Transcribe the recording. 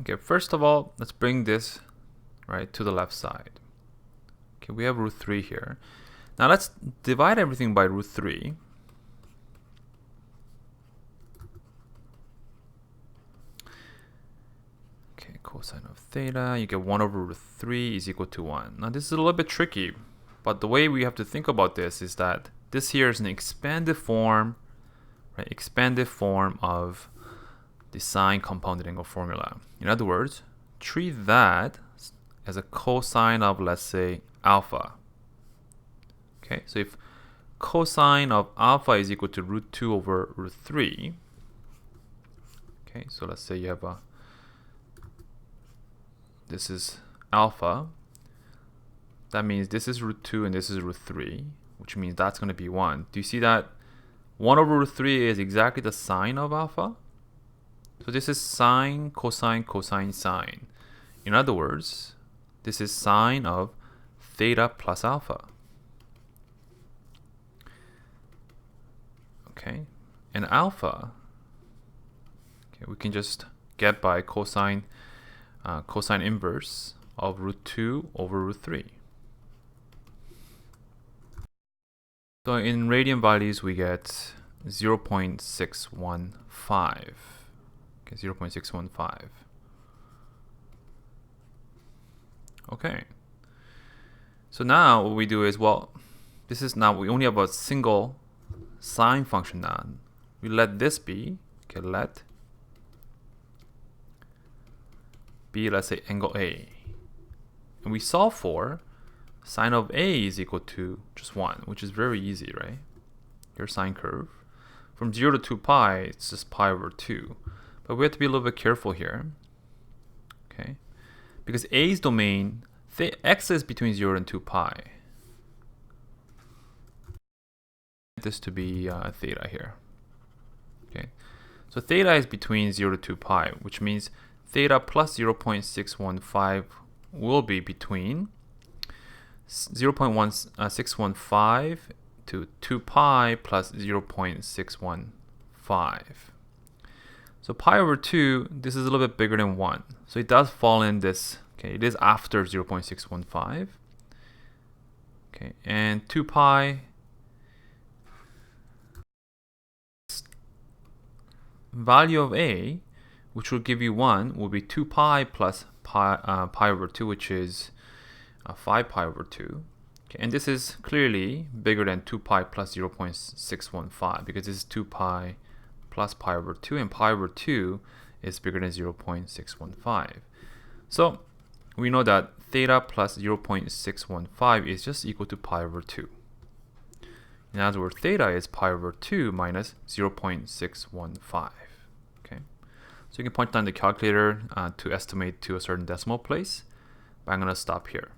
Okay, first of all, let's bring this right to the left side. Okay, we have root 3 here. Now let's divide everything by root 3. Okay, cosine of theta, you get 1 over root 3 is equal to 1. Now this is a little bit tricky, but the way we have to think about this is that this here is an expanded form, right? Expanded form of the sine compounded angle formula. In other words, treat that as a cosine of, let's say, alpha. Okay, so if cosine of alpha is equal to root 2 over root 3, okay, so let's say you have this is alpha, that means this is root 2 and this is root 3, which means that's going to be 1. Do you see that 1 over root 3 is exactly the sine of alpha? So this is sine, cosine, cosine, sine. In other words, this is sine of theta plus alpha. Okay, and alpha, okay, we can just get by cosine inverse of root 2 over root 3. So in radian values, we get 0.615. Okay, 0.615. Okay. So now what we do is, well, this is now, we only have a single sine function now. We let this be, okay, let be, let's say, angle A. And we solve for sine of A is equal to just 1, which is very easy, right? Your sine curve. From 0 to 2 pi, it's just pi over 2. But we have to be a little bit careful here, okay? Because A's domain, x is between 0 and 2 pi. This to be theta here, okay? So theta is between 0 to 2 pi, which means theta plus 0.615 will be between 0.615 to 2 pi plus 0.615. So pi over 2, this is a little bit bigger than 1. So it does fall in this, okay, it is after 0.615. Okay, and 2 pi, value of A, which will give you 1, will be 2 pi plus pi over 2, which is 5 pi over 2. Okay, and this is clearly bigger than 2 pi plus 0.615 because this is 2 pi plus pi over 2, and pi over 2 is bigger than 0.615. So we know that theta plus 0.615 is just equal to pi over 2. In other words, theta is pi over 2 minus 0.615. Okay, so you can punch down the calculator to estimate to a certain decimal place, but I'm going to stop here.